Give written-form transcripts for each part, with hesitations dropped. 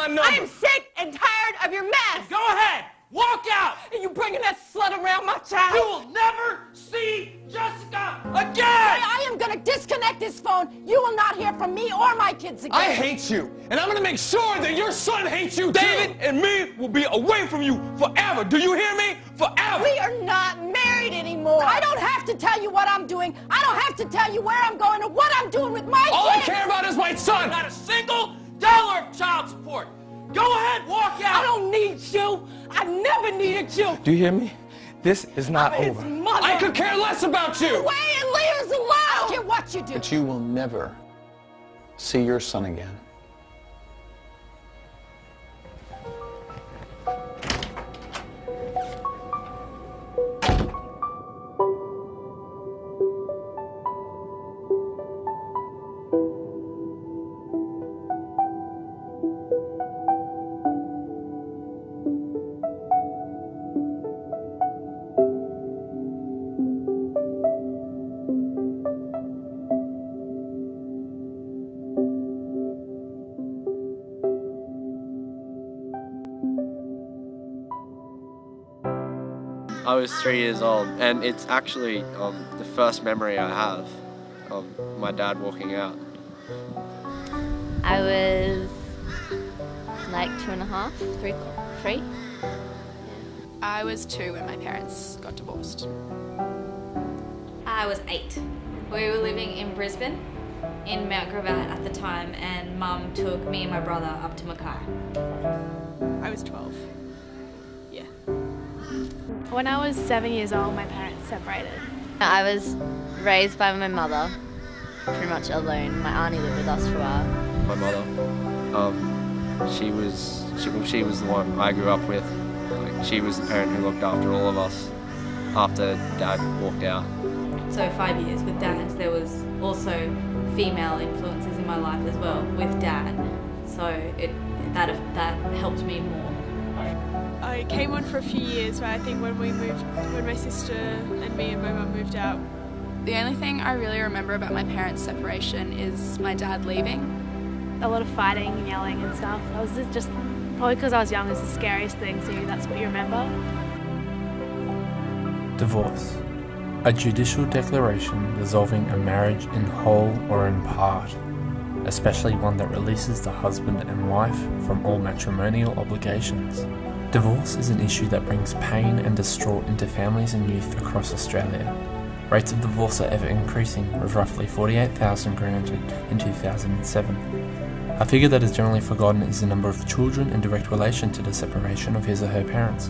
my number. I am sick and tired of your mess. Go ahead. Walk out. And you bringing that slut around my child. You will never see Jessica again. I am going to disconnect this phone. You will not hear from me or my kids again. I hate you, and I'm going to make sure that your son hates you, David, and me will be away from you forever. Do you hear me? Forever. We are not married anymore. I don't have to tell you what I'm doing. I don't have to tell you where I'm going or what I'm doing with my All kids. I care about is my son. Not a single dollar of child support. Go ahead, walk out. I don't need you. I never needed you. Do you hear me? This is not I'm over. his mother. I could care less about you. Away and leave us alone. I don't care what you do. But you will never see your son again. I was 3 years old, and it's actually the first memory I have of my dad walking out. I was like 2.5, 3. I was 2 when my parents got divorced. I was 8. We were living in Brisbane, in Mount Griffith at the time, and Mum took me and my brother up to Mackay. I was 12. Yeah. When I was 7 years old, my parents separated. I was raised by my mother, pretty much alone. My auntie lived with us for a while. My mother, she was the one I grew up with. Like, she was the parent who looked after all of us after Dad walked out. So 5 years with Dad. There was also female influences in my life as well with Dad. So that helped me more. I came on for a few years, but I think when my sister and me and my mum moved out. The only thing I really remember about my parents' separation is my dad leaving. A lot of fighting and yelling and stuff. I was just, probably because I was young, it was the scariest thing, so that's what you remember. Divorce. A judicial declaration dissolving a marriage in whole or in part, especially one that releases the husband and wife from all matrimonial obligations. Divorce is an issue that brings pain and distraught into families and youth across Australia. Rates of divorce are ever increasing, with roughly 48,000 granted in 2007. A figure that is generally forgotten is the number of children in direct relation to the separation of his or her parents.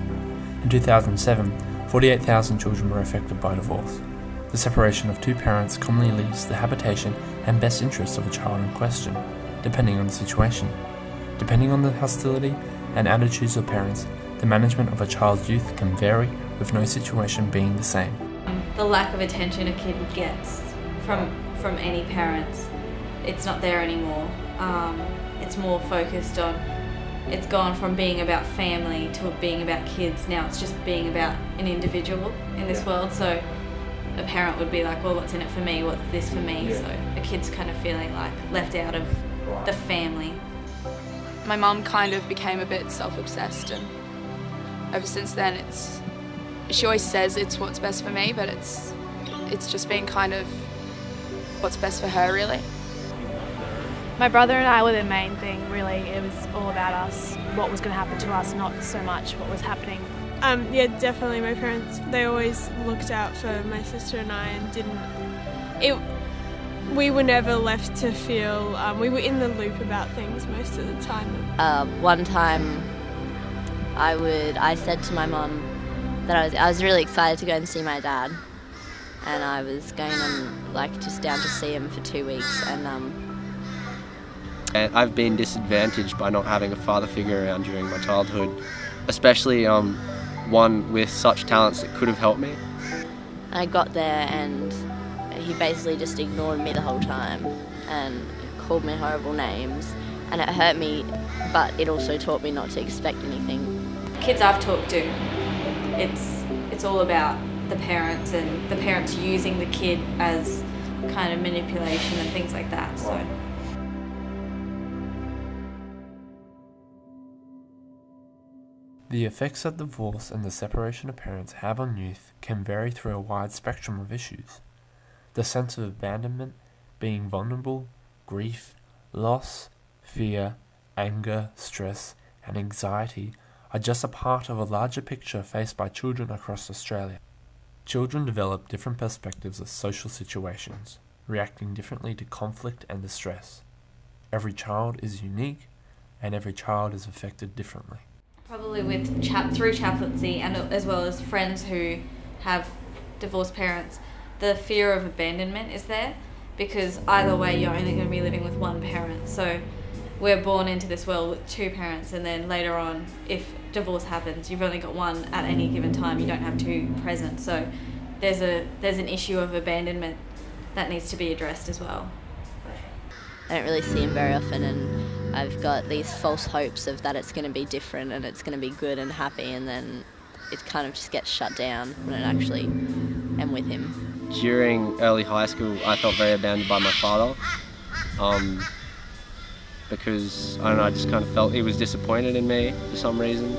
In 2007, 48,000 children were affected by divorce. The separation of two parents commonly leaves the habitation and best interests of a child in question, depending on the situation. Depending on the hostility and attitudes of parents, the management of a child's youth can vary, with no situation being the same. The lack of attention a kid gets from any parents, it's not there anymore. It's more focused on, it's gone from being about family to being about kids. Now it's just being about an individual in this world. So a parent would be like, well, what's in it for me? What's this for me? So a kid's kind of feeling like left out of the family. My mum kind of became a bit self-obsessed, and ever since then she always says it's what's best for me, but it's just been kind of what's best for her, really. My brother and I were the main thing, really. It was all about us, what was going to happen to us, not so much what was happening. Yeah, definitely. My parents, they always looked out for my sister and I, and we were never left to feel, we were in the loop about things most of the time. One time I said to my mum that I was really excited to go and see my dad, and I was going just down to see him for 2 weeks, and I've been disadvantaged by not having a father figure around during my childhood, especially one with such talents that could have helped me. I got there and he basically just ignored me the whole time and called me horrible names, and it hurt me, but it also taught me not to expect anything. Kids I've talked to, it's all about the parents, and the parents using the kid as kind of manipulation and things like that. So. The effects that divorce and the separation of parents have on youth can vary through a wide spectrum of issues. The sense of abandonment, being vulnerable, grief, loss, fear, anger, stress, and anxiety are just a part of a larger picture faced by children across Australia. Children develop different perspectives of social situations, reacting differently to conflict and distress. Every child is unique, and every child is affected differently. Probably through chaplaincy and as well as friends who have divorced parents, the fear of abandonment is there, because either way you're only going to be living with one parent. So we're born into this world with two parents, and then later on, if divorce happens, you've only got one at any given time. You don't have two present. So there's an issue of abandonment that needs to be addressed as well. I don't really see him very often, and I've got these false hopes of that it's going to be different and it's going to be good and happy, and then it kind of just gets shut down when I actually am with him. During early high school, I felt very abandoned by my father, because, I don't know, I just kind of felt he was disappointed in me for some reason.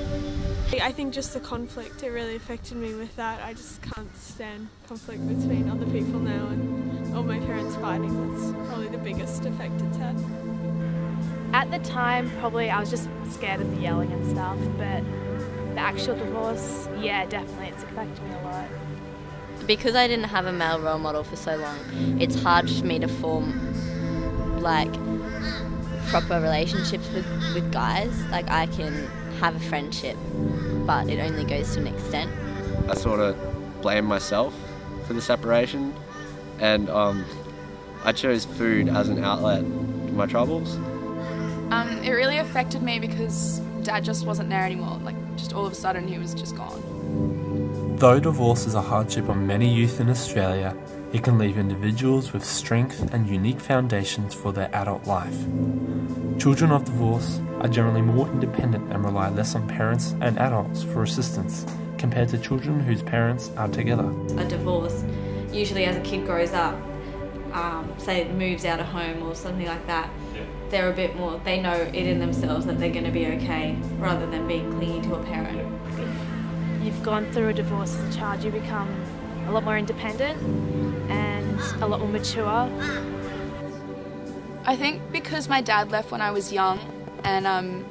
I think just the conflict, it really affected me with that. I just can't stand conflict between other people now, and all my parents fighting. That's probably the biggest effect it's had. At the time, probably I was just scared of the yelling and stuff, but the actual divorce, yeah, definitely, it's affected me a lot. Because I didn't have a male role model for so long, it's hard for me to form, like, proper relationships with guys. Like, I can have a friendship, but it only goes to an extent. I sort of blame myself for the separation, and I chose food as an outlet to my troubles. It really affected me because Dad just wasn't there anymore. Like, just all of a sudden he was just gone. Though divorce is a hardship on many youth in Australia, it can leave individuals with strength and unique foundations for their adult life. Children of divorce are generally more independent and rely less on parents and adults for assistance compared to children whose parents are together. A divorce, usually as a kid grows up, say it moves out of home or something like that, they're a bit more, they know it in themselves that they're going to be okay, rather than being clingy to a parent. You've gone through a divorce as a child, you become a lot more independent and a lot more mature. I think because my dad left when I was young, and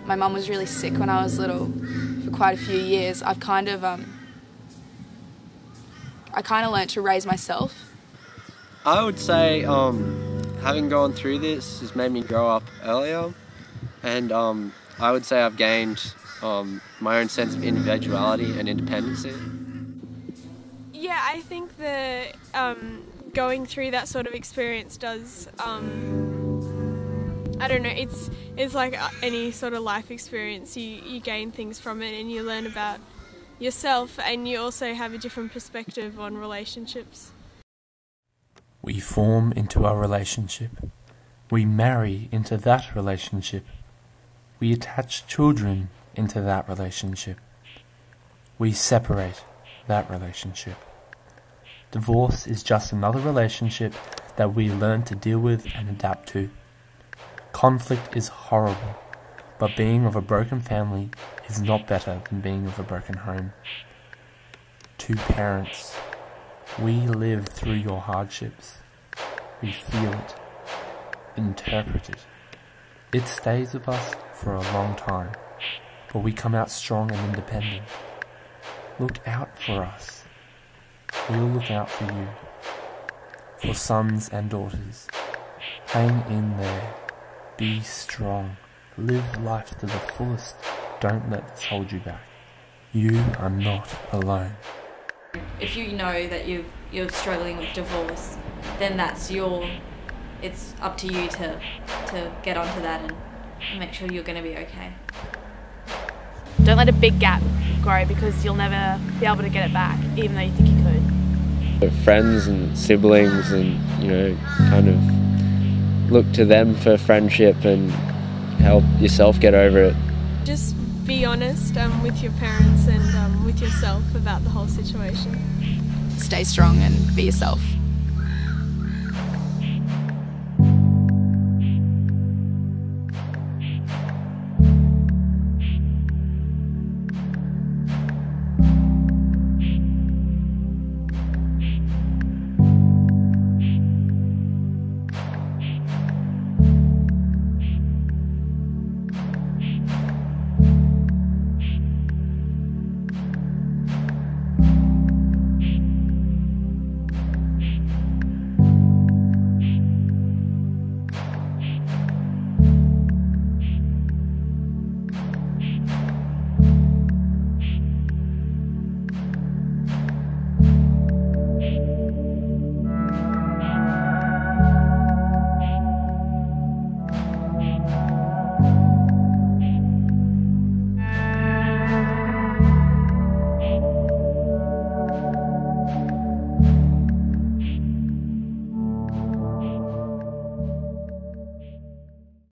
my mum was really sick when I was little for quite a few years, I've kind of learnt to raise myself. I would say having gone through this has made me grow up earlier, and I would say I've gained my own sense of individuality and independency. Yeah, I think that going through that sort of experience does, I don't know, it's like any sort of life experience. You gain things from it, and you learn about yourself, and you also have a different perspective on relationships. We form into our relationship. We marry into that relationship. We attach children into that relationship. We separate that relationship. Divorce is just another relationship that we learn to deal with and adapt to. Conflict is horrible, but being of a broken family is not better than being of a broken home. To parents, we live through your hardships. We feel it, interpret it. It stays with us for a long time, but we come out strong and independent. Look out for us. We'll look out for you. For sons and daughters, hang in there. Be strong. Live life to the fullest. Don't let this hold you back. You are not alone. If you know that you're struggling with divorce, then it's up to you to get onto that and make sure you're going to be okay. Don't let a big gap grow, because you'll never be able to get it back, even though you think you could. Friends and siblings, and kind of look to them for friendship and help yourself get over it. Just be honest with your parents and with yourself about the whole situation. Stay strong and be yourself.